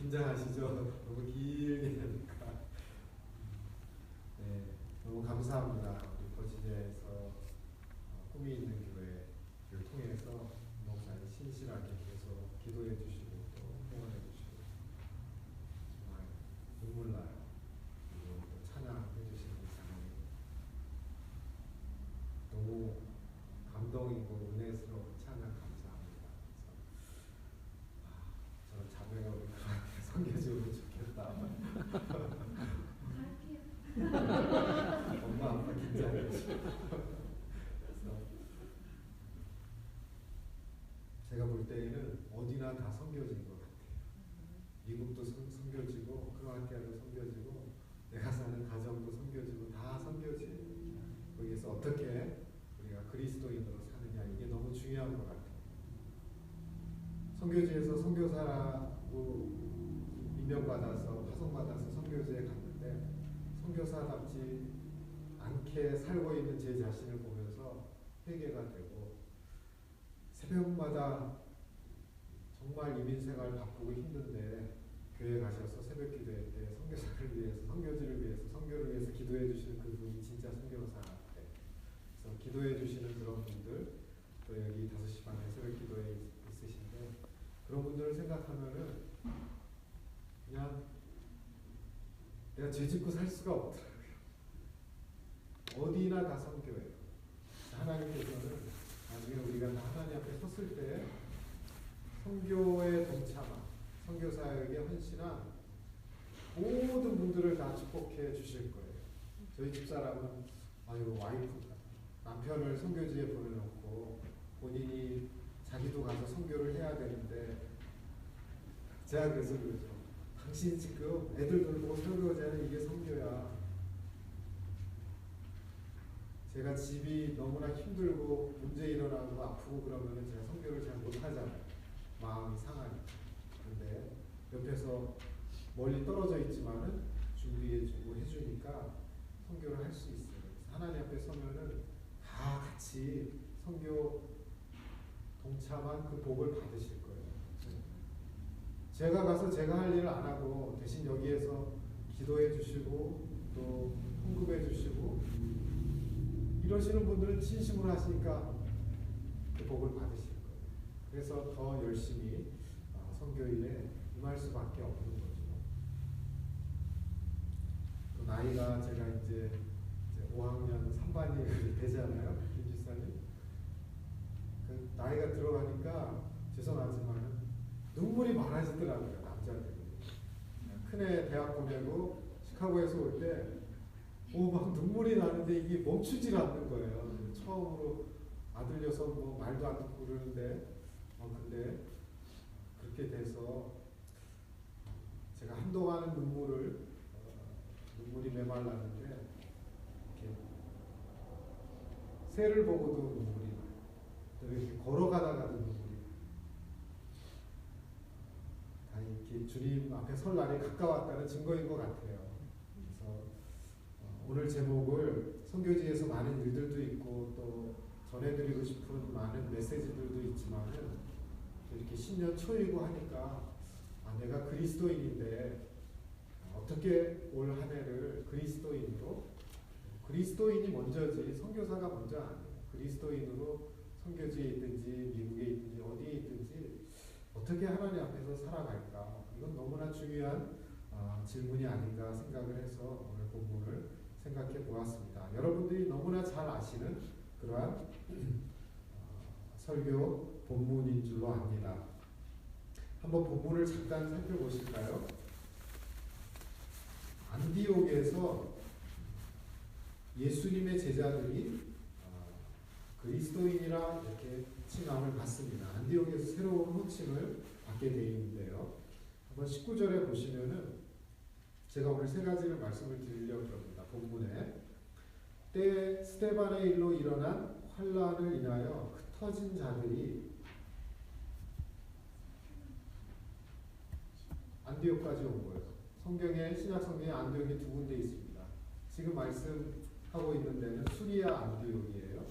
긴장하시죠? 너무 길게 하니까. 네, 너무 감사합니다. 우리 버지니아에서 꿈이 있는 교회를 통해서 목사님 신실하게 계속 기도해 주시고 또 후원해 주시고 정말 눈물 나요. 그리고 또 찬양해 주시는 찬양이 너무 감동이고 은혜스러운 찬양 감사합니다. 그래서 저는 자매가 우리 가게 섬겨주면 좋겠다. 엄마 아빠 긴장해. 그래서 제가 볼 때에는 어디나 다 섬겨진 것 같아요. 미국도 섬겨지고 크로아티아도 섬겨지고 내가 사는 가정도 섬겨지고 다 섬겨지고 거기에서 어떻게 우리가 그리스도인으로 사느냐 이게 너무 중요한 것 같아요. 선교지에서 선교사라고 임명받아서 파송받아서 선교지에 갔는데 선교사답지 않게 살고 있는 제 자신을 보면서 회개가 되고 새벽마다 정말 이민생활 바쁘고 힘든데 교회 가셔서 새벽 기도회 때 선교사를 위해서 선교지를 위해서 선교를 위해서 기도해 주시는 그분이 진짜 선교사 같아. 그래서 기도해 주시는 그런 분들 또 여기 5시 반에 새벽 기도회 있으신데 그런 분들을 생각하면은 그냥 내가 죄 짓고 살 수가 없더라고요. 어디나 다 선교예요. 하나님께서는 나중에 우리가 다 하나님 앞에 섰을 때 선교에 동참한 선교사에게 헌신한 모든 분들을 다 축복해 주실 거예요. 저희 집사람은 와이프가 남편을 선교지에 보내놓고 본인이 자기도 가서 선교를 해야 되는데 제가 그래서 그러죠. 당신 지금 애들 돌보고 설거지 하는 이게 선교야. 제가 집이 너무나 힘들고 문제 일어나고 아프고 그러면 제가 선교를 잘 못하잖아요. 마음이 상하니까. 근데 옆에서 멀리 떨어져 있지만은 준비해주고 해주니까 선교를 할 수 있어요. 그래서 하나님 앞에 서면은 다 같이 선교 동참한 그 복을 받으실 거예요. 제가 가서 제가 할 일을 안 하고 대신 여기에서 기도해 주시고 또 헌금해 주시고 이러시는 분들은 진심으로 하시니까 그 복을 받으실 거예요. 그래서 더 열심히 선교일에 임할 수밖에 없는 거죠. 또 나이가 제가 이제 5학년 3반이 되잖아요. 김지사님. 그 나이가 들어가니까 죄송하지만 눈물이 많아지더라고요. 남자들이. 큰애 대학 보내고 시카고에서 올 때 막 눈물이 나는데 이게 멈추질 않는 거예요. 처음으로 아들 녀석 뭐 말도 안 듣고 그러는데 근데 그렇게 돼서 제가 한동안은 눈물이 메말랐는데 이렇게 새를 보고도 눈물이 나요. 또 이렇게 걸어가다가도 눈물이 나요. 이렇게 주님 앞에 설 날이 가까웠다는 증거인 것 같아요. 그래서 오늘 제목을 선교지에서 많은 일들도 있고 또 전해드리고 싶은 많은 메시지들도 있지만은 이렇게 신년 초이고 하니까 내가 그리스도인인데 어떻게 올 한 해를 그리스도인이 먼저지 선교사가 먼저 아니에요. 그리스도인으로 선교지에 있든지 미국에 있든지 어디에 있든지 어떻게 하나님 앞에서 살아갈까 이건 너무나 중요한 질문이 아닌가 생각을 해서 오늘 본문을 생각해 보았습니다. 여러분들이 너무나 잘 아시는 그러한 설교 본문인 줄로 압니다. 한번 본문을 잠깐 살펴보실까요? 안디옥에서 예수님의 제자들이 그리스도인이라 이렇게 칭함을 받습니다. 안디옥에서 새로운 호칭을 받게 되어 있는데요. 한번 19절에 보시면은 제가 오늘 3가지를 말씀을 드리려고 합니다. 본문에 때 스데반의 일로 일어난 환란을 인하여 흩어진 자들이 안디옥까지 온 거예요. 신약 성경에 안디옥이 2군데 있습니다. 지금 말씀하고 있는 데는 수리아 안디옥이에요.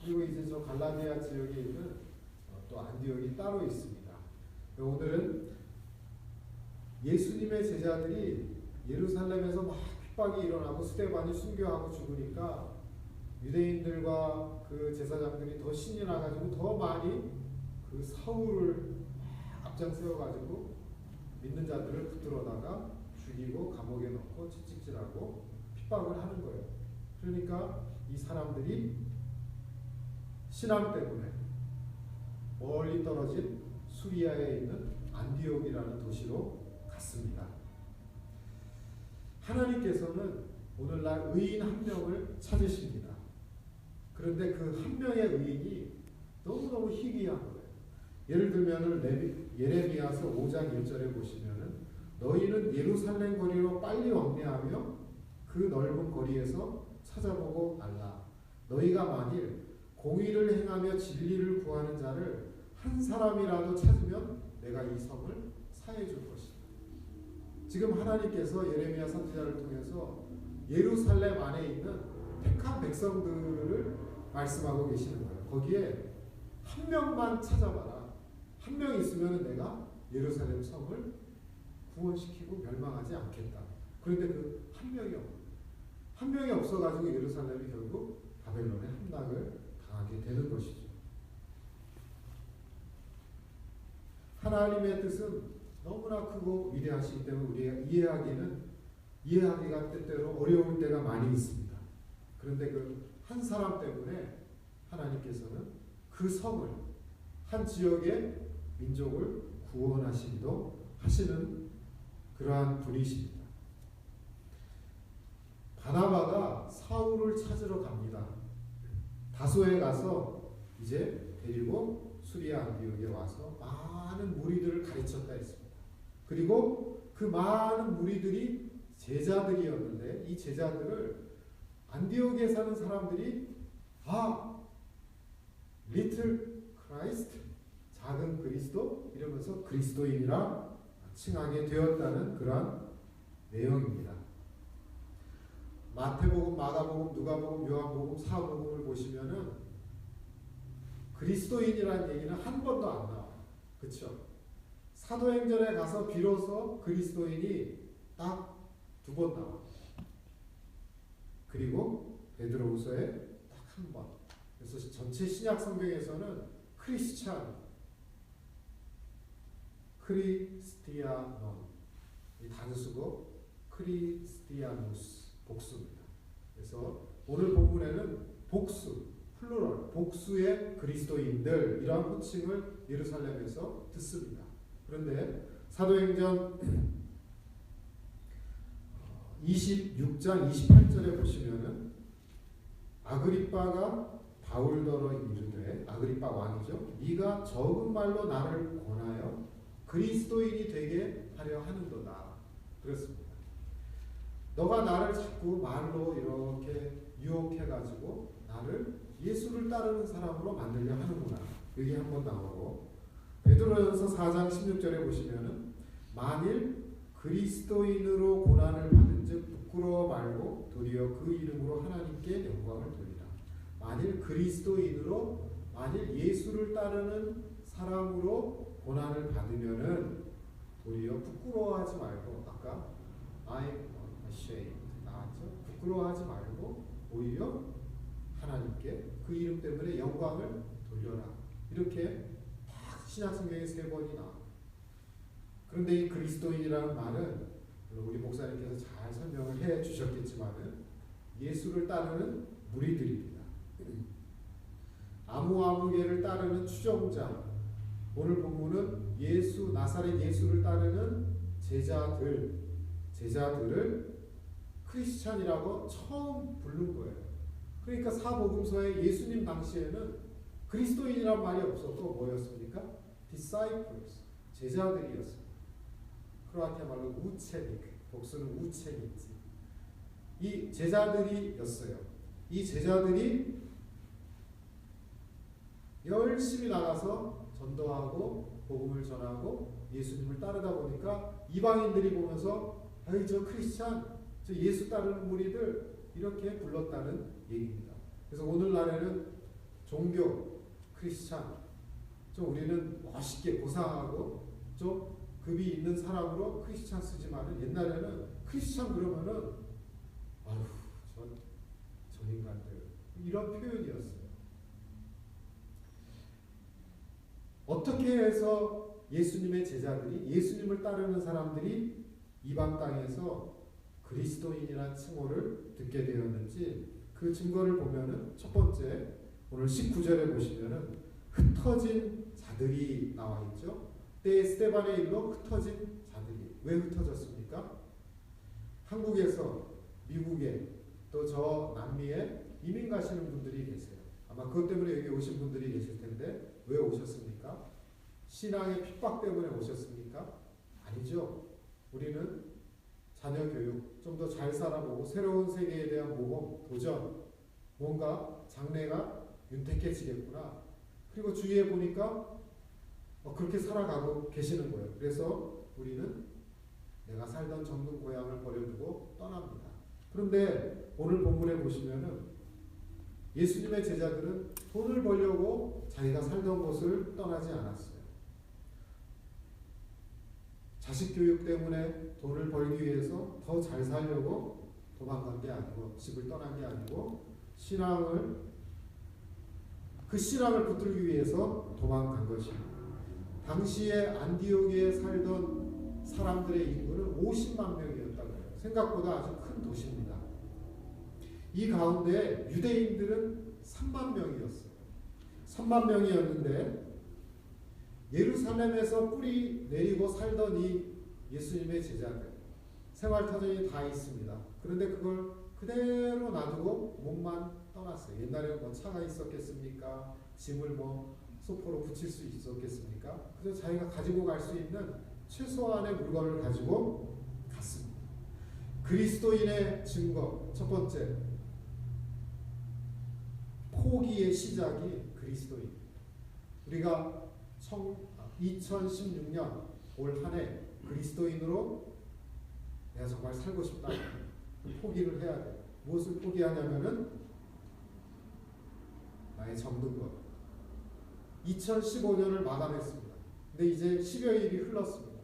그리고 이제 저 갈라디아 지역에 있는 또 안디옥이 따로 있습니다. 오늘은 예수님의 제자들이 예루살렘에서 막 핍박이 일어나고 스데반이 순교하고 죽으니까 유대인들과 그 제사장들이 더 신이 나가지고 더 많이 그 사울을 앞장 세워가지고 믿는 자들을 붙들어다가 죽이고 감옥에 넣고 채찍질하고 핍박을 하는 거예요. 그러니까 이 사람들이 신앙 때문에 멀리 떨어진 수리아에 있는 안디옥이라는 도시로 갔습니다. 하나님께서는 오늘날 의인 한 명을 찾으십니다. 그런데 그 한 명의 의인이 너무너무 희귀한 거예요. 예를 들면 예레미야서 5장 1절에 보시면은 너희는 예루살렘 거리로 빨리 왕래하며 그 넓은 거리에서 찾아보고 알라. 너희가 만일 공의를 행하며 진리를 구하는 자를 한 사람이라도 찾으면 내가 이 성을 사해 줄 것이다. 지금 하나님께서 예레미야 선지자를 통해서 예루살렘 안에 있는 택한 백성들을 말씀하고 계시는 거예요. 거기에 한 명만 찾아봐라. 한 명 있으면 내가 예루살렘 성을 구원시키고 멸망하지 않겠다. 그런데 그 한 명이 없어요. 한 명이 없어가지고 예루살렘이 결국 바벨론의 함락을 당하게 되는 것이죠. 하나님의 뜻은 너무나 크고 위대하시기 때문에 우리가 이해하기가 때때로 어려울 때가 많이 있습니다. 그런데 그 한 사람 때문에 하나님께서는 그 성을 한 지역의 민족을 구원하시기도 하시는 그러한 분이십니다. 바나바가 사울을 찾으러 갑니다. 다소에 가서 이제 데리고 수리아 안디옥에 와서 많은 무리들을 가르쳤다 했습니다. 그리고 그 많은 무리들이 제자들이었는데 이 제자들을 안디옥에 사는 사람들이 리틀 크라이스트, 작은 그리스도 이러면서 그리스도인이라 칭하게 되었다는 그러한 내용입니다. 마태복음, 마가복음, 누가복음, 요한복음, 사복음을 보시면은 그리스도인이라는 얘기는 한 번도 안 나와요. 그렇죠? 사도행전에 가서 비로소 그리스도인이 딱 2번 나와요. 그리고 베드로후서에 딱 1번. 그래서 전체 신약 성경에서는 크리스찬, 크리스티아논, 이 단수고 크리스티아누스, 복수입니다. 그래서 오늘 본문에는 복수, 플루럴, 복수의 그리스도인들 이러한 호칭을 예루살렘에서 듣습니다. 그런데 사도행전 26장 28절에 보시면은 아그리빠가 바울더러 이르되, 아그리빠 왕이죠. 네가 적은 말로 나를 권하여 그리스도인이 되게 하려 하는도다. 그렇습니다. 너가 나를 자꾸 말로 이렇게 유혹해가지고 나를 예수를 따르는 사람으로 만들려 하는구나. 여기 한번 나오고 베드로전서 4장 16절에 보시면은 만일 그리스도인으로 고난을 받은즉 부끄러워 말고 도리어 그 이름으로 하나님께 영광을 돌리라. 만일 그리스도인으로 만일 예수를 따르는 사람으로 고난을 받으면은 도리어 부끄러워하지 말고 아까 I'm ashamed 나왔죠. 부끄러워하지 말고 오히려 하나님께 그 이름 때문에 영광을 돌려라. 이렇게 딱 신약성경에 3번이 나옵니다. 그런데 이 그리스도인이라는 말은 우리 목사님께서 잘 설명을 해 주셨겠지만은 예수를 따르는 무리들입니다. 아무개를 따르는 추종자. 오늘 본문은 예수 나사렛 예수를 따르는 제자들을 크리스찬이라고 처음 부른 거예요. 그러니까 사복음서에 예수님 당시에는 그리스도인이란 말이 없었고 뭐였습니까? disciples, 제자들이었습니다. 크로아티아 말로 우체닉, 복수는 우체닉지. 이 제자들이었어요. 이 제자들이 열심히 나가서 전도하고 복음을 전하고 예수님을 따르다 보니까 이방인들이 보면서 아이 저 크리스찬, 저 예수 따르는 무리들 이렇게 불렀다는 얘기입니다. 그래서 오늘날에는 종교, 크리스찬 좀 우리는 멋있게 고상하고 좀 급이 있는 사람으로 크리스찬 쓰지만은 옛날에는 크리스찬 그러면은 아휴 저 인간들 이런 표현이었어요. 어떻게 해서 예수님의 제자들이 예수님을 따르는 사람들이 이방 땅에서 그리스도인이라는 칭호를 듣게 되었는지 그 증거를 보면은 첫 번째 오늘 19절에 보시면은 흩어진 자들이 나와 있죠. 때에 스데반의 일로 흩어진 자들이 왜 흩어졌습니까? 한국에서 미국에 또 저 남미에 이민 가시는 분들이 계세요. 아마 그것 때문에 여기 오신 분들이 계실 텐데 왜 오셨습니까? 신앙의 핍박 때문에 오셨습니까? 아니죠. 우리는 자녀 교육 좀 더 잘 살아보고 새로운 세계에 대한 모험, 도전, 뭔가 장래가 윤택해지겠구나. 그리고 주위에 보니까 그렇게 살아가고 계시는 거예요. 그래서 우리는 내가 살던 정든 고향을 버려두고 떠납니다. 그런데 오늘 본문에 보시면은 예수님의 제자들은 돈을 벌려고 자기가 살던 곳을 떠나지 않았어요. 자식 교육 때문에 돈을 벌기 위해서 더 잘 살려고 도망간 게 아니고 집을 떠난 게 아니고 그 신앙을 붙들기 위해서 도망간 것입니다. 당시에 안디옥에 살던 사람들의 인구는 50만 명이었다고 해요. 생각보다 아주 큰 도시입니다. 이 가운데 유대인들은 3만 명이었어요. 3만 명이었는데 예루살렘에서 뿌리 내리고 살던 이 예수님의 제자들 생활터전이 다 있습니다. 그런데 그걸 그대로 놔두고 몸만 떠났어요. 옛날에 뭐 차가 있었겠습니까? 짐을 뭐 소포로 붙일 수 있었겠습니까? 그래서 자기가 가지고 갈 수 있는 최소한의 물건을 가지고 갔습니다. 그리스도인의 증거 첫 번째 포기의 시작이 그리스도인. 우리가 2016년 올 한 해 그리스도인으로 내가 정말 살고 싶다. 포기를 해야 돼. 무엇을 포기하냐면은 나의 정든 것. 2015년을 마감했습니다. 근데 이제 10여일이 흘렀습니다.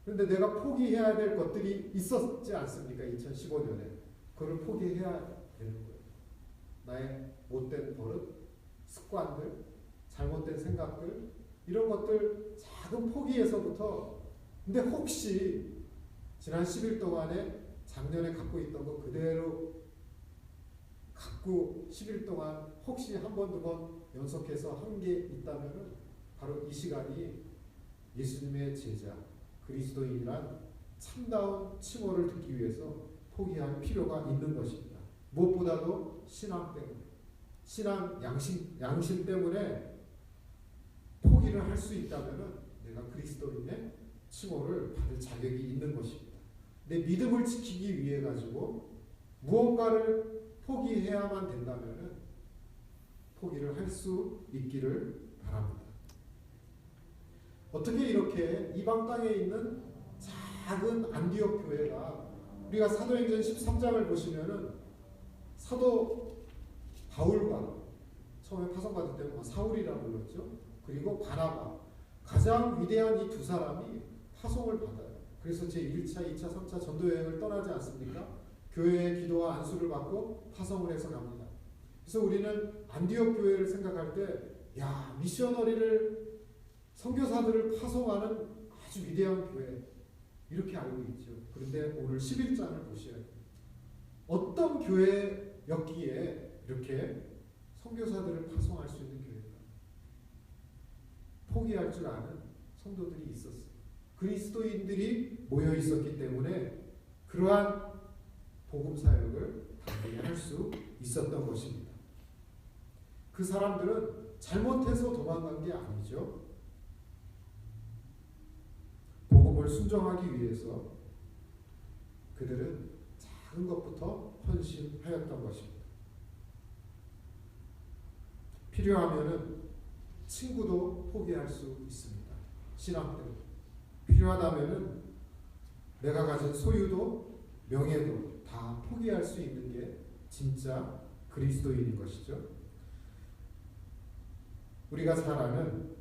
그런데 내가 포기해야 될 것들이 있었지 않습니까? 2015년에. 그걸 포기해야 되는 거예요. 나의 못된 버릇, 습관들, 잘못된 생각들, 이런 것들 작은 포기에서부터 근데 혹시 지난 10일 동안에 작년에 갖고 있던 거 그대로 갖고 10일 동안 혹시 한 번, 두 번 연속해서 한 게 있다면 바로 이 시간이 예수님의 제자, 그리스도인이란 참다운 칭호를 듣기 위해서 포기할 필요가 있는 것입니다. 무엇보다도 신앙 때문에, 신앙 양심 때문에 포기를 할 수 있다면 내가 그리스도인의 칭호를 받을 자격이 있는 것입니다. 내 믿음을 지키기 위해 가지고 무언가를 포기해야만 된다면 포기를 할 수 있기를 바랍니다. 어떻게 이렇게 이방 땅에 있는 작은 안디옥 교회가 우리가 사도행전 13장을 보시면은 사도 바울과 처음에 파송받을 때는 사울이라고 불렀죠. 그리고 바나바 가장 위대한 이 두 사람이 파송을 받아요. 그래서 제1차, 2차, 3차 전도여행을 떠나지 않습니까? 교회의 기도와 안수를 받고 파송을 해서 갑니다. 그래서 우리는 안디옥 교회를 생각할 때 야, 미셔너리를 선교사들을 파송하는 아주 위대한 교회 이렇게 알고 있죠. 그런데 오늘 11장을 보셔야 돼요. 어떤 교회였기에 이렇게 선교사들을 파송할 수 있는 교회가 포기할 줄 아는 성도들이 있었어요. 그리스도인들이 모여 있었기 때문에 그러한 복음 사역을 당연히 할 수 있었던 것입니다. 그 사람들은 잘못해서 도망간 게 아니죠. 복음을 순종하기 위해서 그들은 작은 것부터 헌신하였던 것입니다. 필요하면은 친구도 포기할 수 있습니다. 신앙 때문에. 필요하다면은 내가 가진 소유도 명예도 다 포기할 수 있는 게 진짜 그리스도인인 것이죠. 우리가 잘 아는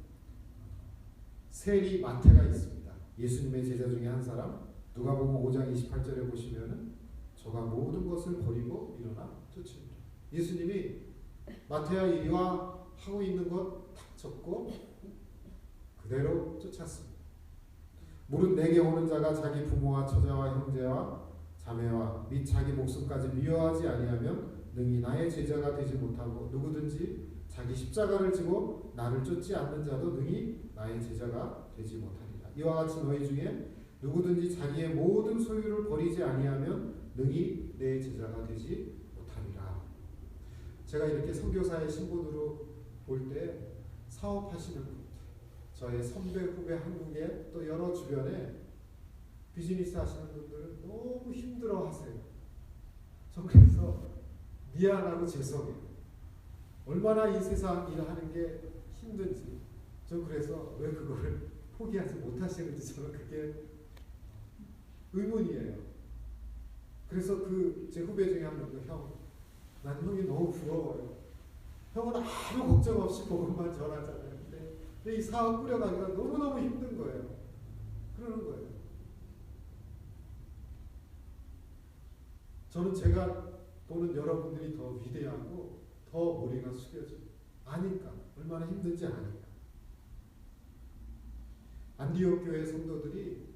세리 마태가 있습니다. 예수님의 제자 중에 한 사람, 누가복음 5장 28절에 보시면은 저가 모든 것을 버리고 일어나 쫓습니다. 예수님이 마태야 이리와 하고 있는 것 탁 접고 그대로 쫓았습니다. 무릇 내게 오는 자가 자기 부모와 처자와 형제와 자매와 및 자기 목숨까지 미워하지 아니하면 능히 나의 제자가 되지 못하고 누구든지 자기 십자가를 지고 나를 쫓지 않는 자도 능히 나의 제자가 되지 못하리라. 이와 같이 너희 중에 누구든지 자기의 모든 소유를 버리지 아니하면 능히 내 제자가 되지 못하리라. 제가 이렇게 선교사의 신분으로 볼 때 사업하시는 분, 저의 선배 후배 한국에 또 여러 주변에 비즈니스 하시는 분들은 너무 힘들어 하세요. 저 그래서 미안하고 죄송해요. 얼마나 이 세상 일을 하는 게 힘든지. 저 그래서 왜 그거를 포기하지 못하시는지 저는 그게 의문이에요. 그래서 그 제 후배 중에 한 분도 형, 난 형이 너무 부러워요. 형은 아무 걱정 없이 복음만 전하잖아요. 근데 이 사업 꾸려가기가 너무너무 힘든 거예요. 그러는 거예요. 저는 제가 보는 여러분들이 더 위대하고 더 머리가 숙여져요. 아니까. 얼마나 힘든지 아니까. 안디옥 교회 성도들이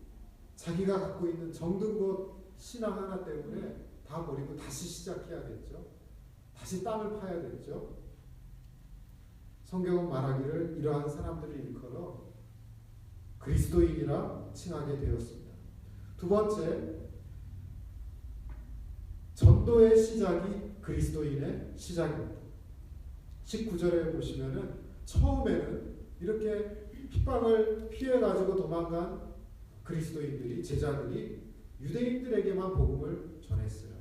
자기가 갖고 있는 정든 것 신앙 하나 때문에 다 버리고 다시 시작해야겠죠. 다시 땅을 파야겠죠. 성경은 말하기를 이러한 사람들을 일컬어 그리스도인이라 칭하게 되었습니다. 두 번째, 전도의 시작이 그리스도인의 시작입니다. 19절에 보시면은 처음에는 이렇게 핍박을 피해가지고 도망간 그리스도인들이, 제자들이 유대인들에게만 복음을 전했어요.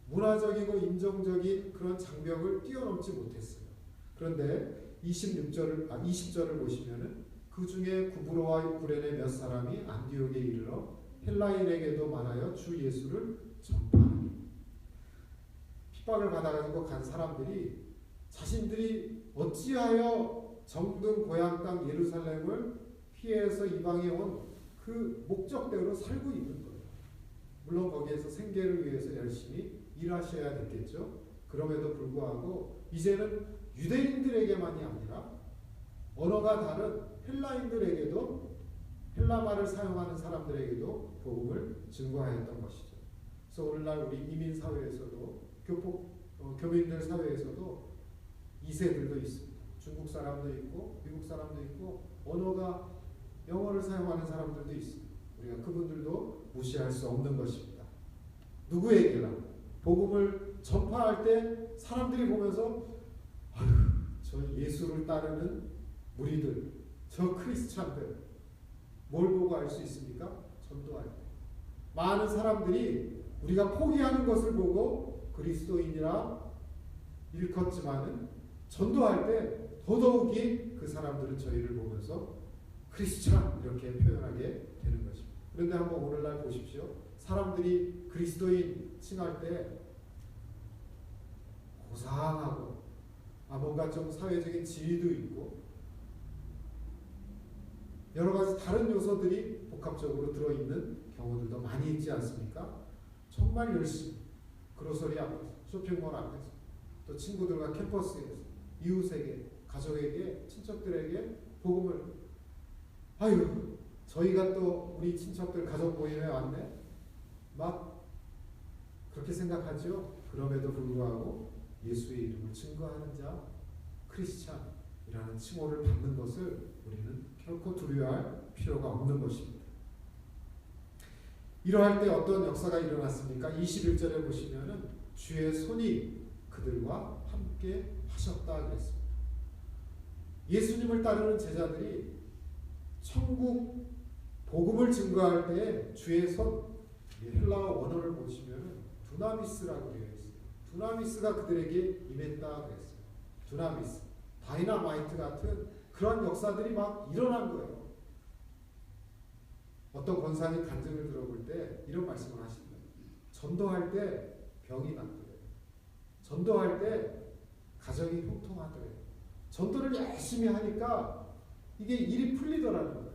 문화적이고 인종적인 그런 장벽을 뛰어넘지 못했어요. 그런데 20절을 보시면은 그 중에 구브로와 구레네 몇 사람이 안디옥에 이르러 헬라인에게도 말하여 주 예수를 전파하니. 핍박을 받아가지고 간 사람들이 자신들이 어찌하여 정든 고향 땅 예루살렘을 피해서 이방에 온 그 목적대로 살고 있는 거예요. 물론 거기에서 생계를 위해서 열심히 일하셔야 됐겠죠. 그럼에도 불구하고 이제는 유대인들에게만이 아니라 언어가 다른 헬라인들에게도, 헬라말을 사용하는 사람들에게도 복음을 증거하였던 것이죠. 그래서 오늘날 우리 이민 사회에서도 교민들 사회에서도 2세들도 있습니다. 중국 사람도 있고 미국 사람도 있고 언어가 영어를 사용하는 사람들도 있습니다. 우리가 그분들도 무시할 수 없는 것입니다. 누구에게나 복음을 전파할 때 사람들이 보면서 아휴, 저 예수를 따르는 무리들, 저 크리스찬들 뭘 보고 알 수 있습니까? 전도할 때 많은 사람들이 우리가 포기하는 것을 보고 그리스도인이라 일컫지만은 전도할 때 더더욱이 그 사람들은 저희를 보면서 크리스찬 이렇게 표현하게 되는 것입니다. 그런데 한번 오늘날 보십시오. 사람들이 그리스도인 칭할 때 고상하고 뭔가 좀 사회적인 지위도 있고 여러 가지 다른 요소들이 복합적으로 들어있는 경우들도 많이 있지 않습니까? 정말 열심히 그로서리 앞에서, 쇼핑몰 앞에서, 또 친구들과 캠퍼스에서, 이웃에게, 가족에게, 친척들에게 복음을, 아유, 저희가 또 우리 친척들 가족 모임에 왔네? 막 그렇게 생각하죠? 그럼에도 불구하고 예수의 이름을 증거하는 자, 크리스찬이라는 칭호를 받는 것을 우리는 결코 두려워할 필요가 없는 것입니다. 이러할 때 어떤 역사가 일어났습니까? 21절에 보시면은 주의 손이 그들과 함께 하셨다 그랬습니다. 예수님을 따르는 제자들이 천국 복음을 증거할 때 주의 손, 헬라어 원어를 보시면은 두나미스라고 되어 있어요. 두나미스가 그들에게 임했다 그랬어요. 두나미스, 다이나마이트 같은 그런 역사들이 막 일어난 거예요. 어떤 권사님 간증을 들어볼 때 이런 말씀을 하십니다. 전도할 때 병이 낫더래요. 전도할 때 가정이 형통하더래요. 전도를 열심히 하니까 이게 일이 풀리더라는 거예요.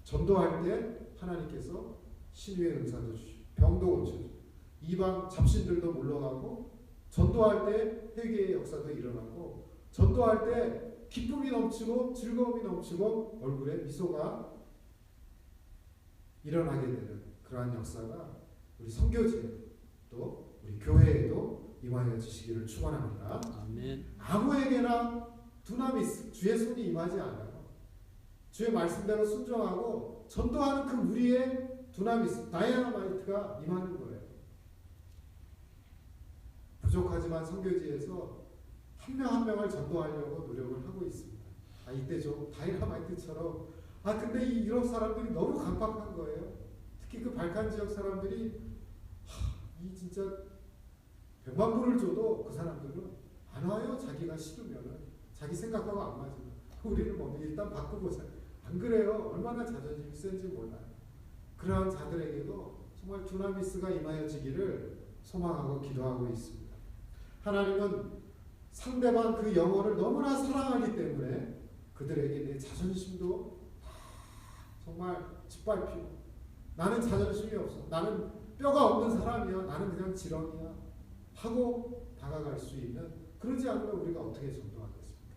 전도할 때 하나님께서 신유의 은사도 주시고 병도 고쳐주고 이방 잡신들도 물러가고 전도할 때 회개의 역사도 일어나고 전도할 때 기쁨이 넘치고 즐거움이 넘치고 얼굴에 미소가 일어나게 되는 그러한 역사가 우리 선교지에 또 우리 교회에도 임하여 주시기를 축원합니다. 아멘. 아무에게나 두나미스 주의 손이 임하지 않아요. 주의 말씀대로 순종하고 전도하는 그 무리의 두나미스 다이아마이트가 임하는 거예요. 부족하지만 선교지에서 한 명 한 명을 전도하려고 노력을 하고 있습니다. 이때 좀 다이아마이트처럼 근데 이 유럽 사람들이 너무 강팍한 거예요. 특히 그 발칸 지역 사람들이 이 진짜 100만 불을 줘도 그 사람들은 안 와요. 자기가 싫으면은 자기 생각하고 안 맞으면 우리는 뭐 일단 바꿔보자. 안 그래요. 얼마나 자존심이 센지 몰라요. 그러한 자들에게도 정말 두나미스가 임하여지기를 소망하고 기도하고 있습니다. 하나님은 상대방 그 영혼을 너무나 사랑하기 때문에 그들에게 내 자존심도 정말 짓밟히고 나는 자존심이 없어. 나는 뼈가 없는 사람이야. 나는 그냥 지렁이야. 하고 다가갈 수 있는 그러지 않으면 우리가 어떻게 전도하겠습니까?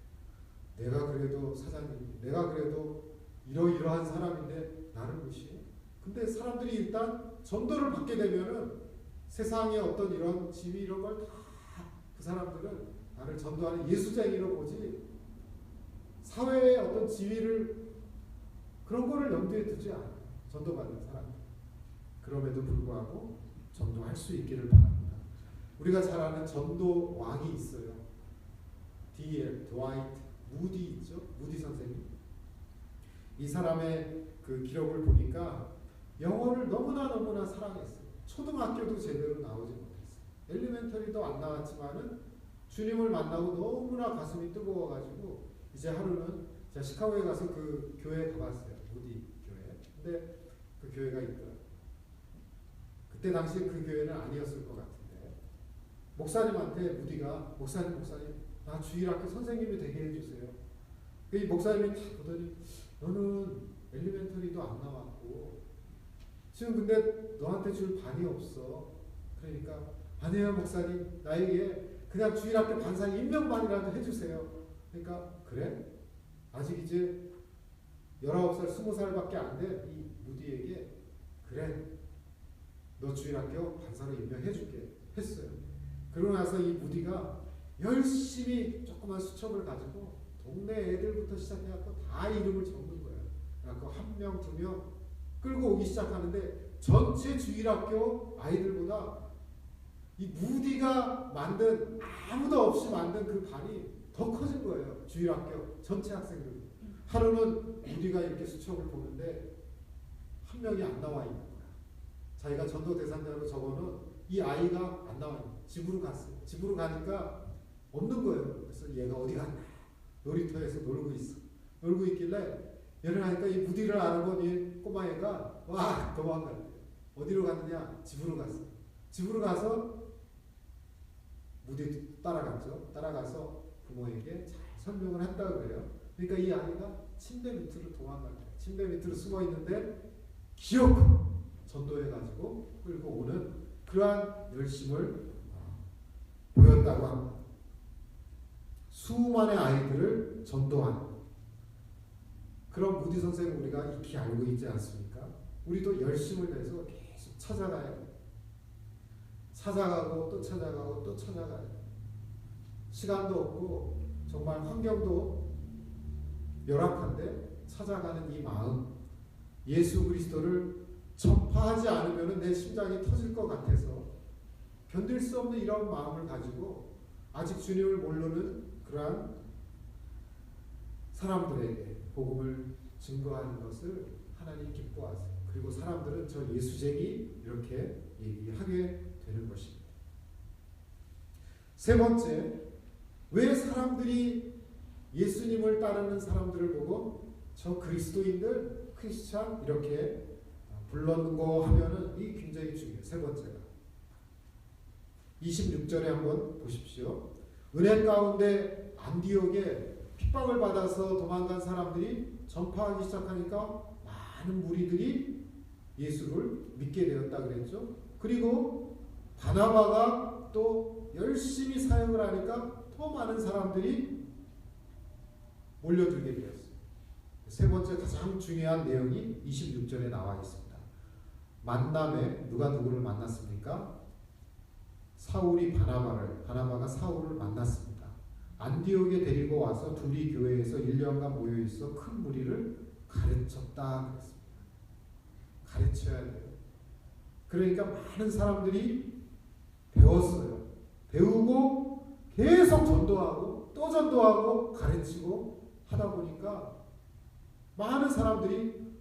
내가 그래도 사장님, 내가 그래도 이러이러한 사람인데 나를 무시해? 근데 사람들이 일단 전도를 받게 되면은 세상의 어떤 이런 지위 이런 걸 다 그 사람들은 나를 전도하는 예수쟁이로 보지 사회의 어떤 지위를 그런 거를 염두에 두지 않아요. 전도받는 사람들. 그럼에도 불구하고 전도할 수 있기를 바랍니다. 우리가 잘 아는 전도 왕이 있어요. D.L. 드와이트 무디 있죠? 무디 선생님. 이 사람의 그 기록을 보니까 영어를 너무나 사랑했어요. 초등학교도 제대로 나오지 못했어요. 엘리멘터리도 안 나왔지만은 주님을 만나고 너무나 가슴이 뜨거워가지고 이제 하루는 제가 시카고에 가서 그 교회에 가봤어요. 무디 교회. 근데 그 교회가 있더라고요. 그때 당시 그 교회는 아니었을 것 같은데 목사님한테 무디가 목사님 나 주일학교 선생님이 되게 해주세요. 이 목사님이 딱 보더니 너는 엘리멘터리도 안 나왔고 지금 근데 너한테 줄 반이 없어. 그러니까 아니에요 목사님 나에게 그냥 주일학교 반상 임명반이라도 해주세요. 그러니까 그래? 아직 이제 19살 20살밖에 안 돼. 이 무디에게 그래 너 주일학교 반사로 임명해줄게 했어요. 그러고 나서 이 무디가 열심히 조그만 수첩을 가지고 동네 애들부터 시작해갖고 다 이름을 적는 거예요. 그래갖고 1명, 2명 끌고 오기 시작하는데 전체 주일학교 아이들보다 이 무디가 만든 아무도 없이 만든 그 반이 더 커진 거예요. 주일학교 전체 학생들. 하루는 무디가 이렇게 수첩을 보는데 1명이 안 나와 있는 거야. 자기가 전도 대상자로 적어놓은 이 아이가 안 나와 있는 거야. 집으로 갔어요. 집으로 가니까 없는 거예요. 그래서 얘가 어디 갔나? 놀이터에서 놀고 있어. 놀고 있길래 일어나니까 이 무디를 알아본 이 꼬마애가 와 도망갔대요. 어디로 갔느냐? 집으로 갔어. 집으로 가서 무디 따라갔죠. 따라가서 부모에게 잘 설명을 했다고 그래요. 그러니까 이 아이가 침대 밑으로 도망갔대요. 침대 밑으로 숨어 있는데 기어코 전도해가지고 끌고 오는 그러한 열심을 보였다고 합니다. 수많은 아이들을 전도한 그런 무디 선생을 우리가 익히 알고 있지 않습니까? 우리도 열심을 내서 계속 찾아가야 돼요. 찾아가고 또 찾아가고 또 찾아가야 돼요. 시간도 없고 정말 환경도 열악한데 찾아가는 이 마음, 예수 그리스도를 전파하지 않으면 내 심장이 터질 것 같아서 견딜 수 없는 이런 마음을 가지고 아직 주님을 모르는 그러한 사람들에게 복음을 증거하는 것을 하나님 기뻐하세요. 그리고 사람들은 저 예수쟁이 이렇게 얘기하게 되는 것입니다. 세 번째, 왜 사람들이 예수님을 따르는 사람들을 보고 저 그리스도인들, 크리스찬 이렇게 불렀는고 하면은 이 굉장히 중요해요. 세 번째가 26절에 한번 보십시오. 은혜 가운데 안디옥에 핍박을 받아서 도망간 사람들이 전파하기 시작하니까 많은 무리들이 예수를 믿게 되었다 그랬죠. 그리고 바나바가 또 열심히 사역을 하니까 더 많은 사람들이 몰려들게 되었어요. 세 번째 가장 중요한 내용이 26절에 나와 있습니다. 만남에 누가 누구를 만났습니까? 사울이 바나바가 사울을 만났습니다. 안디옥에 데리고 와서 둘이 교회에서 1년간 모여 있어 큰 무리를 가르쳤다 그랬습니다. 가르쳐야 돼요. 그러니까 많은 사람들이 배웠어요. 배우고 계속 전도하고 또 전도하고 가르치고 하다 보니까 많은 사람들이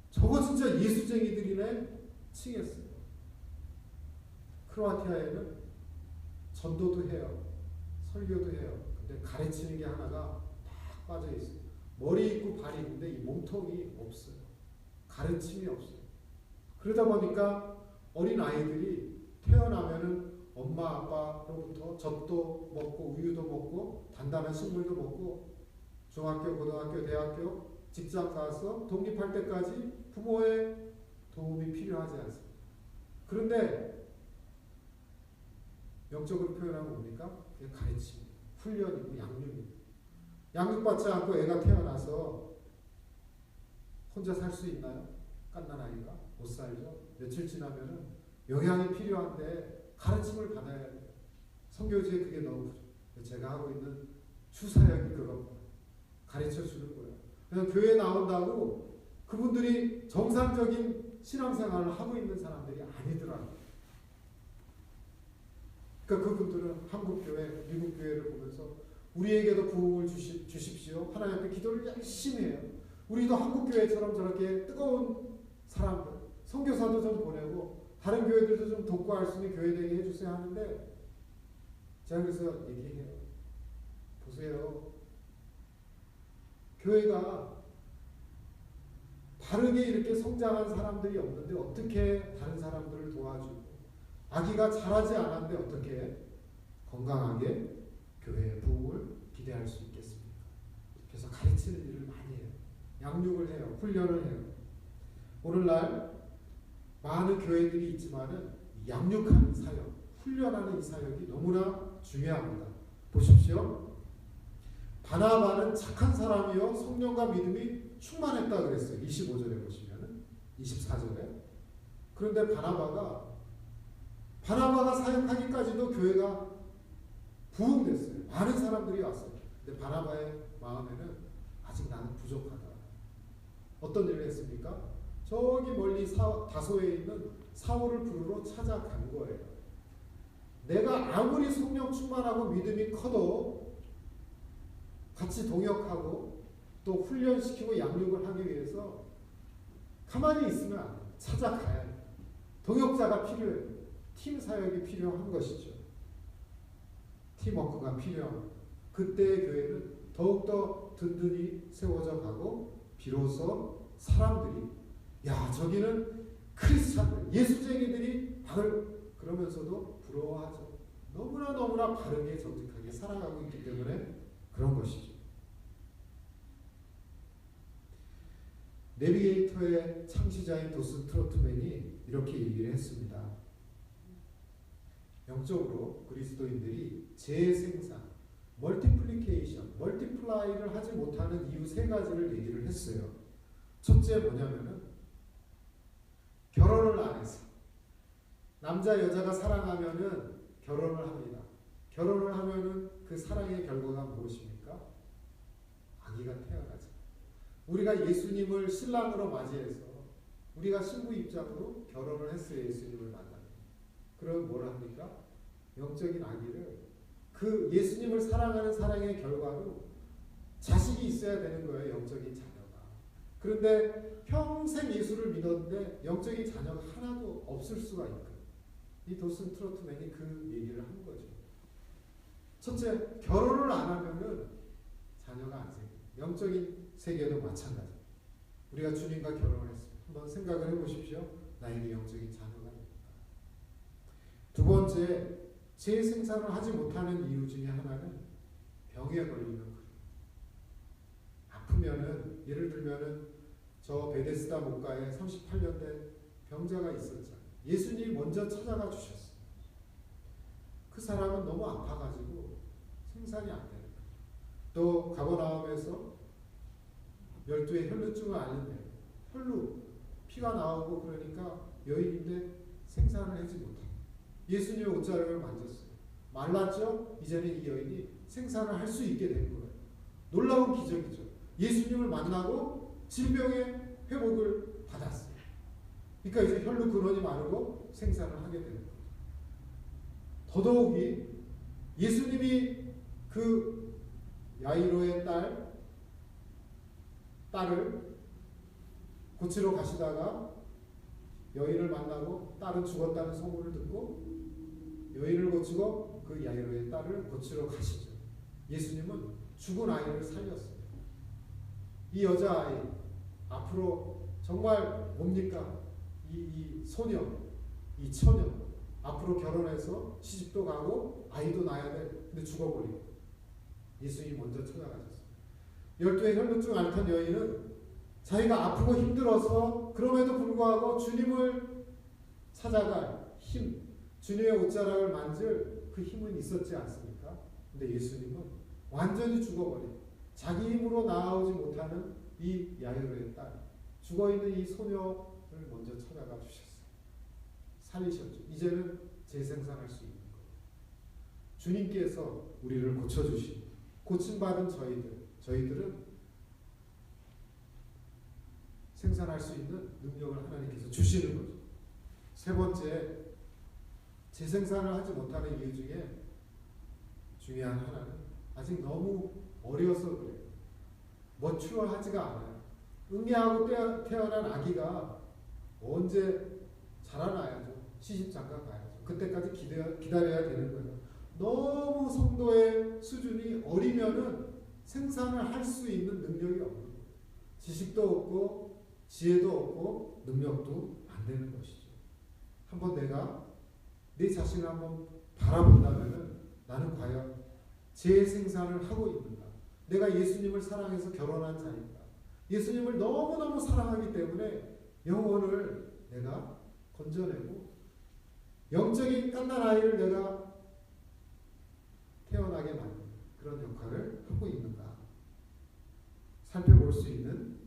저거 진짜 예수쟁이들이네 칭했어요. 크로아티아에는 전도도 해요. 설교도 해요. 근데 가르치는 게 하나가 딱 빠져 있어요. 머리 있고 발이 있는데 이 몸통이 없어요. 가르침이 없어요. 그러다 보니까 어린 아이들이 태어나면은 엄마 아빠로부터 젖도 먹고 우유도 먹고 단단한 식물도 먹고 중학교, 고등학교, 대학교, 직장 가서 독립할 때까지 부모의 도움이 필요하지 않습니다. 그런데 영적으로 표현하면 뭡니까? 그게 가르침이에요. 훈련이고 양육이에요. 양육받지 않고 애가 태어나서 혼자 살 수 있나요? 갓난 아이가 못 살죠. 며칠 지나면은 영양이 필요한데 가르침을 받아야 돼요. 선교지에 그게 너무 부족해요. 제가 하고 있는 주사역이 그겁니다. 가르쳐 주는 거예요. 그냥 교회 나온다고 그분들이 정상적인 신앙생활을 하고 있는 사람들이 아니더라고요. 그러니까 그분들은 한국 교회, 미국 교회를 보면서 우리에게도 부흥을 주십시오. 하나님 앞에 기도를 열심히 해요. 우리도 한국 교회처럼 저렇게 뜨거운 사람들, 선교사도 좀 보내고 다른 교회들도 좀 돕고 할 수 있는 교회 되게 해주세요 하는데 제가 그래서 얘기해요. 보세요. 교회가 바르게 이렇게 성장한 사람들이 없는데 어떻게 다른 사람들을 도와주고 아기가 자라지 않았는데 어떻게 건강하게 교회의 부흥을 기대할 수 있겠습니까? 그래서 가르치는 일을 많이 해요. 양육을 해요. 훈련을 해요. 오늘날 많은 교회들이 있지만은 양육하는 사역, 훈련하는 이 사역이 너무나 중요합니다. 보십시오. 바나바는 착한 사람이요 성령과 믿음이 충만했다 그랬어요. 25절에 보시면은 24절에. 그런데 바나바가 사역하기까지도 교회가 부흥됐어요. 많은 사람들이 왔어요. 근데 바나바의 마음에는 아직 나는 부족하다. 어떤 일을 했습니까? 저기 멀리 다소에 있는 사울을 부르러 찾아간 거예요. 내가 아무리 성령 충만하고 믿음이 커도 같이 동역하고 또 훈련시키고 양육을 하기 위해서 가만히 있으면 안 돼요. 찾아가야 돼요. 동역자가 필요해요. 팀 사역이 필요한 것이죠. 팀워크가 필요합니다. 그때의 교회는 더욱더 든든히 세워져 가고 비로소 사람들이 야 저기는 크리스찬들 예수쟁이들이 그러면서도 부러워하죠. 너무나 바르게 정직하게 살아가고 있기 때문에 그런 것이죠. 내비게이터의 창시자인 도슨 트로트맨이 이렇게 얘기를 했습니다. 영적으로 그리스도인들이 재생산, 멀티플리케이션, 멀티플라이를 하지 못하는 이유 세 가지를 얘기를 했어요. 첫째 뭐냐면은 결혼을 안 해서. 남자 여자가 사랑하면은 결혼을 합니다. 결혼을 하면은 그 사랑의 결과가 무엇입니까? 아기가 태어나죠. 우리가 예수님을 신랑으로 맞이해서 우리가 신부 입장으로 결혼을 했어요. 예수님을 만나면. 그럼 뭘 합니까? 영적인 아기를 그 예수님을 사랑하는 사랑의 결과로 자식이 있어야 되는 거예요. 영적인 자녀가. 그런데 평생 예수를 믿었는데 영적인 자녀가 하나도 없을 수가 있거든요. 이 도슨 트로트맨이 그 얘기를 한 거죠. 첫째, 결혼을 안 하면은 자녀가 안 생겨요. 영적인 세계도 마찬가지. 우리가 주님과 결혼을 했습니다. 한번 생각을 해보십시오. 나에게 영적인 자녀가 있다. 두 번째, 재생산을 하지 못하는 이유 중에 하나는 병에 걸리는 거예요. 아프면은 예를 들면은 저 베데스다 목가에 38년 된 병자가 있었잖아요. 예수님이 먼저 찾아가 주셨어요. 그 사람은 너무 아파가지고 생산이 안 되는 거예요. 또 가버나움에서 12의 혈루증을 앓는데 혈루 피가 나오고 그러니까 여인인데 생산을 하지 못하고 예수님의 옷자락을 만졌어요. 말랐죠? 이제는 이 여인이 생산을 할 수 있게 된 거예요. 놀라운 기적이죠. 예수님을 만나고 질병의 회복을 받았어요. 그러니까 이제 혈루 근원이 마르고 생산을 하게 되는 거예요. 더더욱이 예수님이 그 야이로의 딸을 고치러 가시다가 여인을 만나고 딸은 죽었다는 소문을 듣고 여인을 고치고 그 야이로의 딸을 고치러 가시죠. 예수님은 죽은 아이를 살렸어요. 이 여자아이 앞으로 정말 뭡니까? 이 소녀, 이 처녀 앞으로 결혼해서 시집도 가고 아이도 낳아야 돼. 근데 죽어버리고 예수님이 먼저 찾아가셨어요. 12의 혈루증 앓던 여인은 자기가 아프고 힘들어서 그럼에도 불구하고 주님을 찾아갈 힘, 주님의 옷자락을 만질 그 힘은 있었지 않습니까? 근데 예수님은 완전히 죽어버린 자기 힘으로 나아오지 못하는 이 야이로의 딸, 죽어있는 이 소녀를 먼저 찾아가 주셨어요. 살리셨죠. 이제는 재생산할 수 있는 거예요. 주님께서 우리를 고쳐주신 고침받은 저희들은 생산할 수 있는 능력을 하나님께서 주시는 거죠. 세 번째, 재생산을 하지 못하는 이유 중에 중요한 하나는 아직 너무 어려서 그래요. 머추어하지가 않아요. 응애하고 태어난 아기가 언제 자라나야죠. 시집장가 가야죠. 그때까지 기다려야 되는 거예요. 너무 성도의 수준이 어리면은 생산을 할 수 있는 능력이 없는 거예요. 지식도 없고 지혜도 없고 능력도 안 되는 것이죠. 한번 내가 내 자신을 한번 바라본다면은 나는 과연 재생산을 하고 있는가? 내가 예수님을 사랑해서 결혼한 자인가? 예수님을 너무너무 사랑하기 때문에 영혼을 내가 건져내고 영적인 갓난아이를 내가 태어나게 만드는 그런 역할을 하고 있는가? 살펴볼 수 있는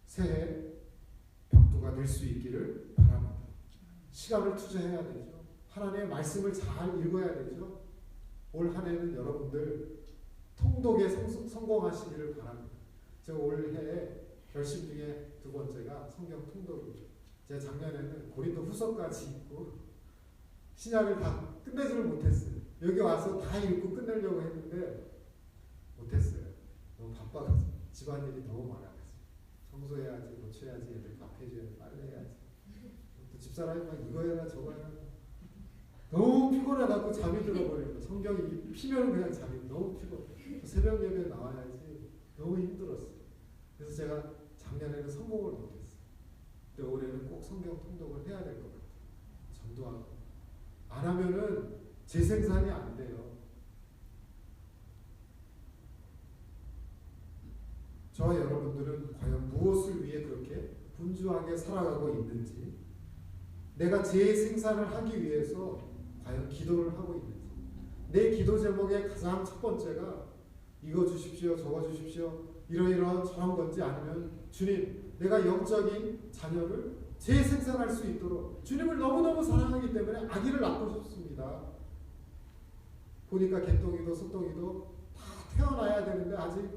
새해 벽두가 될 수 있기를 바랍니다. 시간을 투자해야 되죠. 하나님의 말씀을 잘 읽어야 되죠. 올 한 해는 여러분들 통독에 성공하시기를 바랍니다. 제가 올해 결심 중에 두 번째가 성경 통독이죠. 제가 작년에는 고린도 후서까지 읽고 신약을 다 끝내지를 못했어요. 여기 와서 다 읽고 끝내려고 했는데 못했어요. 너무 바빠가지고 집안일이 너무 많아가지고 청소해야지, 고쳐야지, 애들 밥 해줘야지, 빨래해야지. 또 집사람이 막 이거 해라 저거 해라. 너무 피곤해갖고 잠이 들어버리고 성경이 피면 그냥 잠이 너무 피곤해. 새벽 예배 나와야지 너무 힘들었어요. 그래서 제가 작년에는 성공을 못했어요. 근데 올해는 꼭 성경 통독을 해야 될 것 같아요. 전도하고 안 하면은 재생산이 안 돼요. 저와 여러분들은 과연 무엇을 위해 그렇게 분주하게 살아가고 있는지, 내가 재생산을 하기 위해서 과연 기도를 하고 있는지, 내 기도 제목의 가장 첫 번째가 이거 주십시오, 저거 주십시오, 이러이러한 저런 건지 아니면 주님, 내가 영적인 자녀를 재생산할 수 있도록 주님을 너무너무 사랑하기 때문에 아기를 낳고 싶습니다. 보니까 개똥이도 소똥이도 다 태어나야 되는데 아직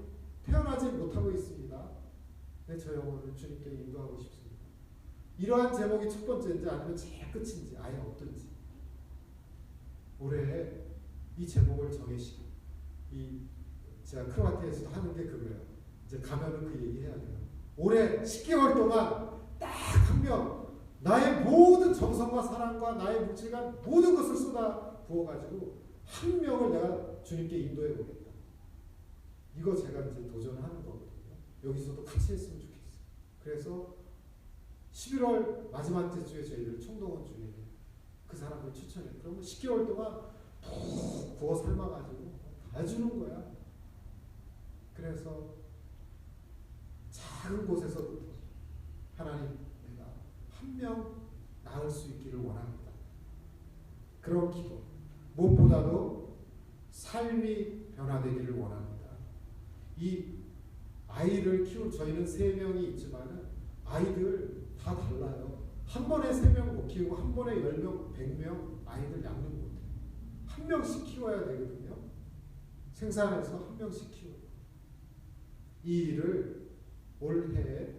태어나지 못하고 있습니다. 네, 저 영혼을 주님께 인도하고 싶습니다. 이러한 제목이 첫 번째인지 아니면 제일 끝인지 아예 없든지 올해 이 제목을 정해시고, 제가 크로아티아에서도 하는 게 그거예요. 이제 가면은 그 얘기 해야 돼요. 올해 10개월 동안 딱 한 명, 나의 모든 정성과 사랑과 나의 물질과 모든 것을 쏟아 부어가지고 한 명을 내가 주님께 인도해 보겠다. 이거 제가 이제 도전하는 거거든요. 여기서도 같이 했으면 좋겠어요. 그래서 11월 마지막 주에 저희들 총동원 중에 그 사람을 추천해요. 그러면 10개월 동안 푹 구워 삶아가지고 다 주는 거야. 그래서 잘 작은 곳에서부터 하나님, 내가 한 명 낳을 수 있기를 원합니다. 그런 기도. 무엇보다도 삶이 변화되기를 원합니다. 이 아이를 키울, 저희는 3명이 있지만 아이들 다 달라요. 한 번에 3명 못 키우고 한 번에 10명, 100명 아이들 양육 못해요. 한 명씩 키워야 되거든요. 생산해서 한 명씩 키워요. 이 일을 올해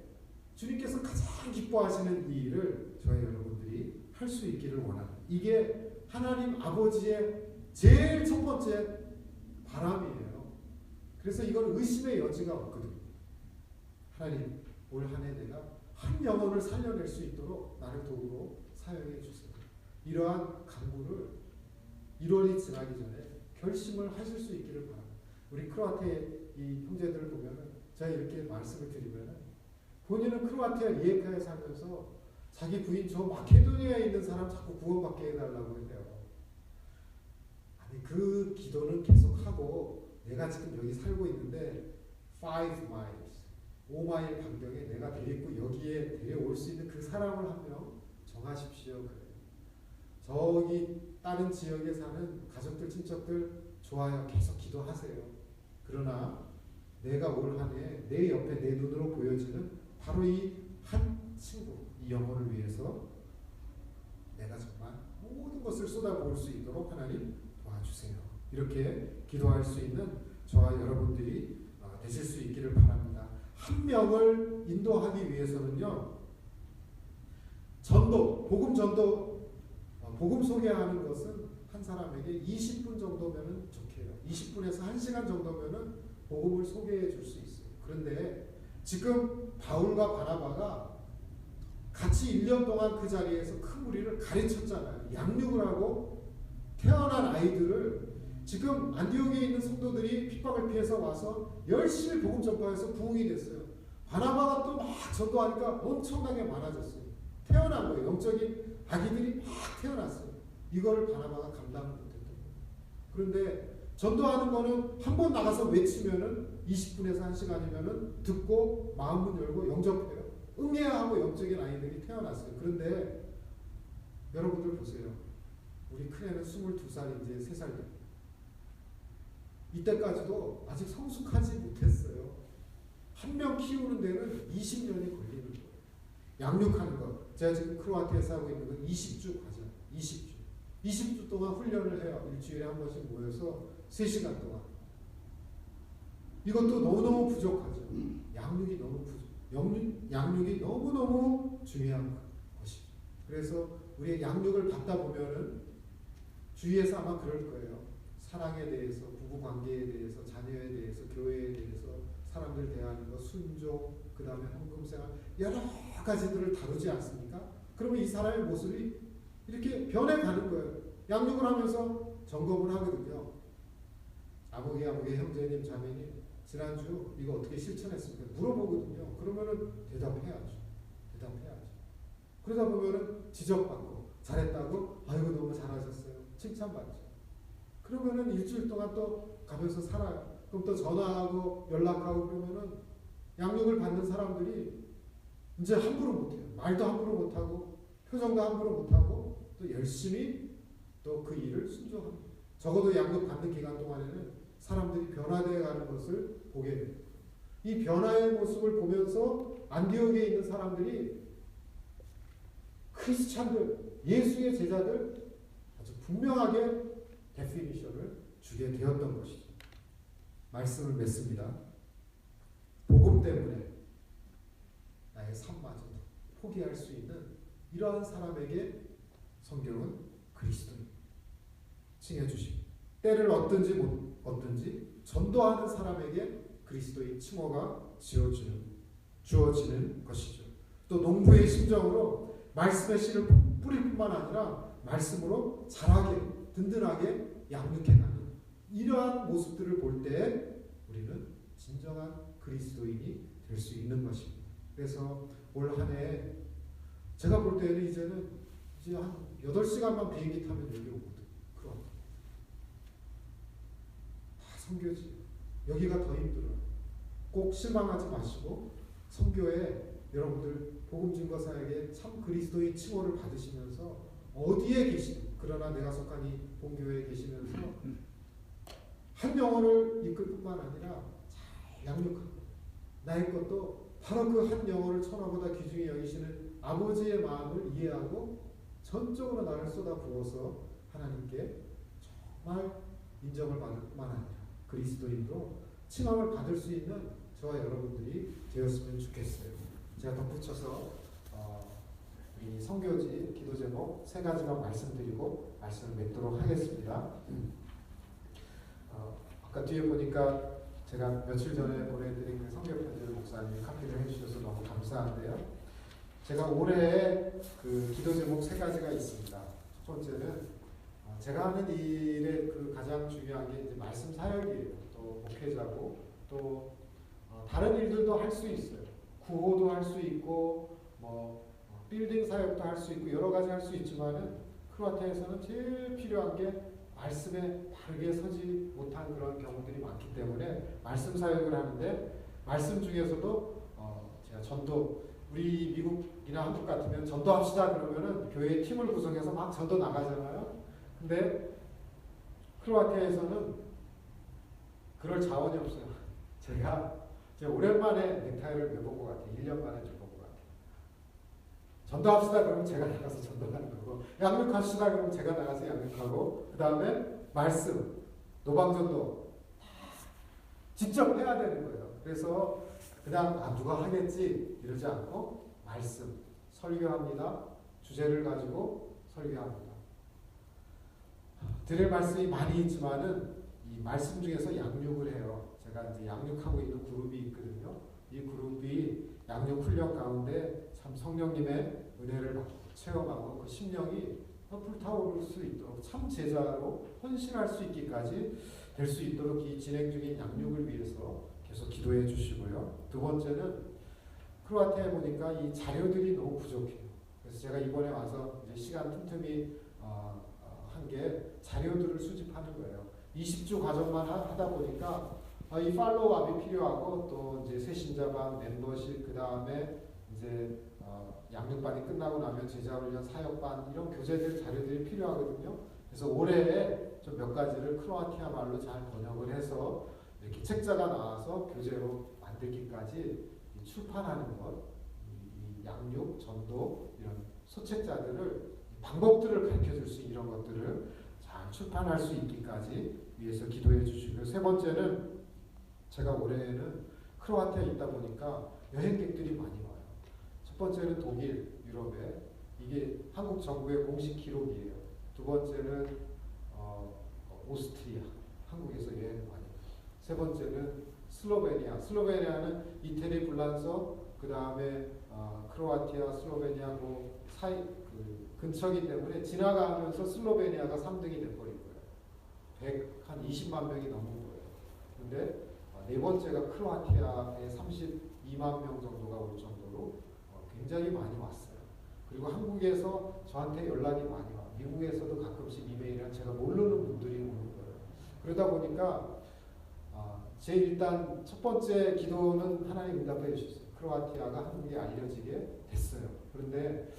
주님께서 가장 기뻐하시는 이 일을 저희 여러분들이 할 수 있기를 원합니다. 이게 하나님 아버지의 제일 첫 번째 바람이에요. 그래서 이건 의심의 여지가 없거든요. 하나님, 올 한 해 내가 한 영혼을 살려낼 수 있도록 나를 도우러 사용해 주세요. 이러한 간구를 1월이 지나기 전에 결심을 하실 수 있기를 바랍니다. 우리 크로아티아 이 형제들을 보면은 제가 이렇게 말씀을 드리면은 본인은 크로아티아 리에카에 살면서 자기 부인 저 마케도니아에 있는 사람 자꾸 구원받게 해달라고 해요. 아니 그 기도는 계속하고 내가 지금 여기 살고 있는데 5 miles 5마일 반경에 내가 데리고 여기에 데려올 수 있는 그 사람을 한 명 정하십시오. 그래요. 저기 다른 지역에 사는 가족들 친척들 좋아요. 계속 기도하세요. 그러나 내가 올 한 해 내 옆에 내 눈으로 보여지는 바로 이 한 친구, 이 영혼을 위해서 내가 정말 모든 것을 쏟아부을 수 있도록 하나님 도와주세요. 이렇게 기도할 수 있는 저와 여러분들이 되실 수 있기를 바랍니다. 한 명을 인도하기 위해서는요, 전도, 복음 전도, 복음 소개하는 것은 한 사람에게 20분 정도면은 좋게요. 20분에서 1시간 정도면은 복음을 소개해 줄 수 있어요. 그런데 지금 바울과 바나바가 같이 1년 동안 그 자리에서 큰 무리를 가르쳤잖아요. 양육을 하고 태어난 아이들을 지금 안디옥에 있는 성도들이 핍박을 피해서 와서 열심히 복음 전파해서 부흥이 됐어요. 바나바가 또 막 전도하니까 엄청나게 많아졌어요. 태어난 거예요. 영적인 아기들이 막 태어났어요. 이거를 바나바가 감당을 못했던 거예요. 그런데 전도하는 거는 한 번 나가서 외치면은 20분에서 1시간이면은 듣고 마음문 열고 영접해요. 응해야 하고 영적인 아이들이 태어났어요. 그런데 여러분들 보세요. 우리 큰애는 22살, 이제 3살 됩니다. 이때까지도 아직 성숙하지 못했어요. 한 명 키우는 데는 20년이 걸리는 거예요. 양육하는 것. 제가 지금 크로아티아에서 하고 있는 건 20주 과정. 20주. 20주 동안 훈련을 해요. 일주일에 한 번씩 모여서 3시간 동안. 이것도 너무너무 부족하죠. 양육이 너무 양육이 너무너무 중요한 것이죠. 그래서 우리의 양육을 받다 보면은 주위에서 아마 그럴 거예요. 사랑에 대해서, 부부 관계에 대해서, 자녀에 대해서, 교회에 대해서, 사람들 대하는 것, 순종, 그 다음에 헌금생활, 여러 가지들을 다루지 않습니까? 그러면 이 사람의 모습이 이렇게 변해가는 거예요. 양육을 하면서 점검을 하거든요. 아무개 형제님, 자매님, 지난주 이거 어떻게 실천했습니까? 물어보거든요. 그러면은 대답해야죠. 그러다 보면은 지적받고, 잘했다고, 아이고 너무 잘하셨어요. 칭찬받죠. 그러면은 일주일 동안 또 가면서 살아요. 그럼 또 전화하고 연락하고 그러면은 양육을 받는 사람들이 이제 함부로 못해요. 말도 함부로 못하고, 표정도 함부로 못하고, 또 열심히 또 그 일을 순종합니다. 적어도 양육 받는 기간 동안에는 사람들이 변화되어 가는 것을 보게 됩니다. 이 변화의 모습을 보면서 안디옥에 있는 사람들이 크리스찬들, 예수의 제자들 아주 분명하게 데피니션을 주게 되었던 것이죠. 말씀을 맺습니다. 복음 때문에 나의 삶마저도 포기할 수 있는 이러한 사람에게 성경은 그리스도인 칭해 주십니다. 때를 얻든지 전도하는 사람에게 그리스도의 칭호가 주어지는 것이죠. 또 농부의 심정으로 말씀의 씨를 뿌릴 뿐만 아니라 말씀으로 자라게 든든하게 양육해가는 이러한 모습들을 볼 때 우리는 진정한 그리스도인이 될 수 있는 것입니다. 그래서 올 한 해 제가 볼 때는 이제 한 8시간만 비행기 타면 여기 오거든. 그럼 다 선교지. 여기가 더 힘들어요. 꼭 실망하지 마시고 선교에 여러분들 복음 증거 사역에 참 그리스도의 칭호를 받으시면서 어디에 계신 그러나 내가 속한 이 본교회에 계시면서 한 영혼을 이끌 뿐만 아니라 잘 양육하고 나의 것도 바로 그 한 영혼을 천하보다 귀중히 여기시는 아버지의 마음을 이해하고 전적으로 나를 쏟아부어서 하나님께 정말 인정을 받을 뿐만 아니라 그리스도인으로 칭함을 받을 수 있는 저와 여러분들이 되었으면 좋겠어요. 제가 덧붙여서 우리 선교지 기도 제목 3가지만 말씀드리고 말씀을 맺도록 하겠습니다. 아까 뒤에 보니까 제가 며칠 전에 보내드린 그 선교 편지를 목사님이 카피를 해주셔서 너무 감사한데요. 제가 올해 그 기도 제목 3가지가 있습니다. 첫 번째는 제가 하는 일의 그 가장 중요한 게 이제 말씀 사역이에요. 또 목회자고 또 다른 일들도 할 수 있어요. 구호도 할 수 있고 빌딩 사역도 할 수 있고 여러 가지 할 수 있지만은 크로아티아에서는 제일 필요한 게 말씀에 바르게 서지 못한 그런 경우들이 많기 때문에 말씀 사역을 하는데 말씀 중에서도 제가 전도 우리 미국이나 한국 같으면 전도합시다 그러면은 교회 팀을 구성해서 막 전도 나가잖아요. 근데 크로아티아에서는 그럴 자원이 없어요. 제가 오랜만에 넥타이를 매본 것 같아요. 1년 만에 좀 본 것 같아요. 전도합시다 그러면 제가 나가서 전도하는 거고 양육합시다 그러면 제가 나가서 양육하고 그 다음에 말씀, 노방전도 직접 해야 되는 거예요. 그래서 그냥 누가 하겠지 이러지 않고 말씀, 설교합니다. 주제를 가지고 설교합니다. 드릴 말씀이 많이 있지만은 이 말씀 중에서 양육을 해요. 제가 이제 양육하고 있는 그룹이 있거든요. 이 그룹이 양육 훈련 가운데 참 성령님의 은혜를 받고 체험하고 그 심령이 불타오를 수 있도록 참 제자로 헌신할 수 있기까지 될 수 있도록 이 진행 중인 양육을 위해서 계속 기도해 주시고요. 두 번째는 크로아티아에 보니까 이 자료들이 너무 부족해요. 그래서 제가 이번에 와서 이제 시간 틈틈이 한 게 자료들을 수집하는 거예요. 20주 과정만 하다 보니까 이 팔로우업이 필요하고 또 이제 새신자반 멤버십 그 다음에 이제 양육반이 끝나고 나면 제자훈련 사역반 이런 교재들 자료들이 필요하거든요. 그래서 올해에 좀 몇 가지를 크로아티아 말로 잘 번역을 해서 이렇게 책자가 나와서 교재로 만들기까지 출판하는 것, 이 양육, 전도 이런 소책자들을 방법들을 가르쳐 줄 수 있는 이런 것들을 잘 출판할 수 있기까지 위해서 기도해 주시고요. 세 번째는 제가 올해는 크로아티아에 있다 보니까 여행객들이 많이 와요. 첫 번째는 독일, 유럽에 이게 한국 정부의 공식 기록이에요. 두 번째는 오스트리아, 한국에서 여행을 많이 와요. 세 번째는 슬로베니아, 슬로베니아는 이태리, 불란서, 그 다음에 크로아티아, 슬로베니아 근처이기 때문에 지나가면서 슬로베니아가 3등이 돼버린 거예요. 한 20만 명이 넘은 거예요. 근데 네 번째가 크로아티아에 32만 명 정도가 올 정도로 굉장히 많이 왔어요. 그리고 한국에서 저한테 연락이 많이 와요. 미국에서도 가끔씩 이메일이나 제가 모르는 분들이 오는 거예요. 그러다 보니까 제 일단 첫 번째 기도는 하나님 응답해 주셨어요. 크로아티아가 한국에 알려지게 됐어요. 그런데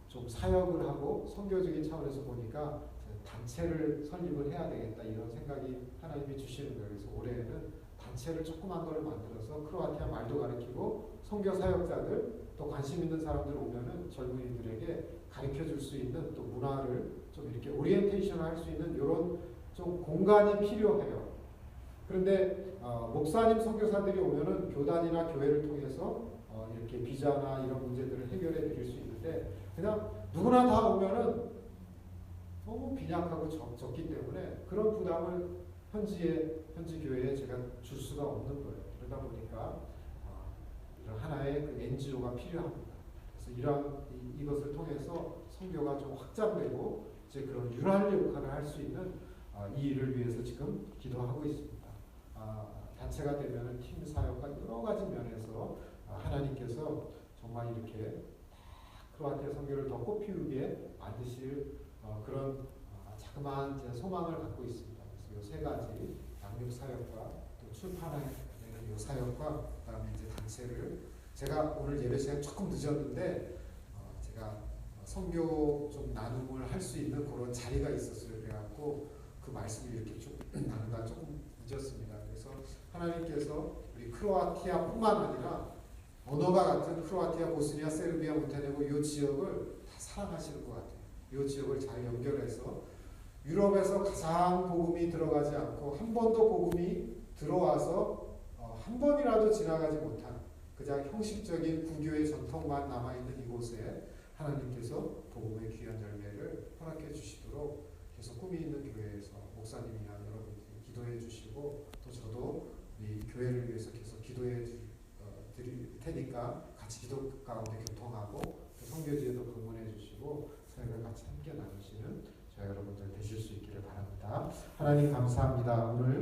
좀 사역을 하고 선교적인 차원에서 보니까 단체를 설립을 해야 되겠다 이런 생각이 하나님이 주시는 거예요. 그래서 올해는 단체를 조그만 거를 만들어서 크로아티아 말도 가르치고 선교 사역자들 또 관심 있는 사람들 오면은 젊은이들에게 가르쳐 줄 수 있는 또 문화를 좀 이렇게 오리엔테이션 할 수 있는 이런 좀 공간이 필요해요. 그런데 목사님 선교사들이 오면은 교단이나 교회를 통해서 이렇게 비자나 이런 문제들을 해결해 드릴 수 있는데 그냥 누구나 다 오면은 너무 빈약하고 적기 때문에 그런 부담을 현지 교회에 제가 줄 수가 없는 거예요. 그러다 보니까 이런 하나의 그 NGO가 필요합니다. 그래서 이것을 통해서 선교가 좀 확장되고 이제 그런 유랄 역할을 할 수 있는 이 일을 위해서 지금 기도하고 있습니다. 단체가 되면은 팀 사역과 여러 가지 면에서 하나님께서 정말 이렇게 크로아티아 선교를 더 꽃피우게 만드실 그런 자그마한 제 소망을 갖고 있습니다. 그래서 이 3가지 양육 사역과 또 출판하는 이 사역과 그다음에 이제 단체를 제가 오늘 예배 시간 조금 늦었는데 제가 선교 좀 나눔을 할 수 있는 그런 자리가 있었어요. 그래갖고 그 말씀을 이렇게 좀 나누다 조금 늦었습니다. 그래서 하나님께서 우리 크로아티아뿐만 아니라 언어가 같은 크로아티아, 보스니아, 세르비아, 몬테네고 이 지역을 다 사랑하시는 것 같아요. 이 지역을 잘 연결해서 유럽에서 가장 복음이 들어가지 않고 한 번도 복음이 들어와서 한 번이라도 지나가지 못한 그냥 형식적인 구교의 전통만 남아있는 이곳에 하나님께서 복음의 귀한 열매를 허락해 주시도록 계속 꿈이 있는 교회에서 목사님이나 여러분들이 기도해 주시고 또 저도 이 교회를 위해서 계속 기도해 드릴 테니까 같이 기도 가운데 교통하고 또 선교지에도 방문해 주시고 사역을 같이 함께 나누시는 저희 여러분들 되실 수 있기를 바랍니다. 하나님 감사합니다. 오늘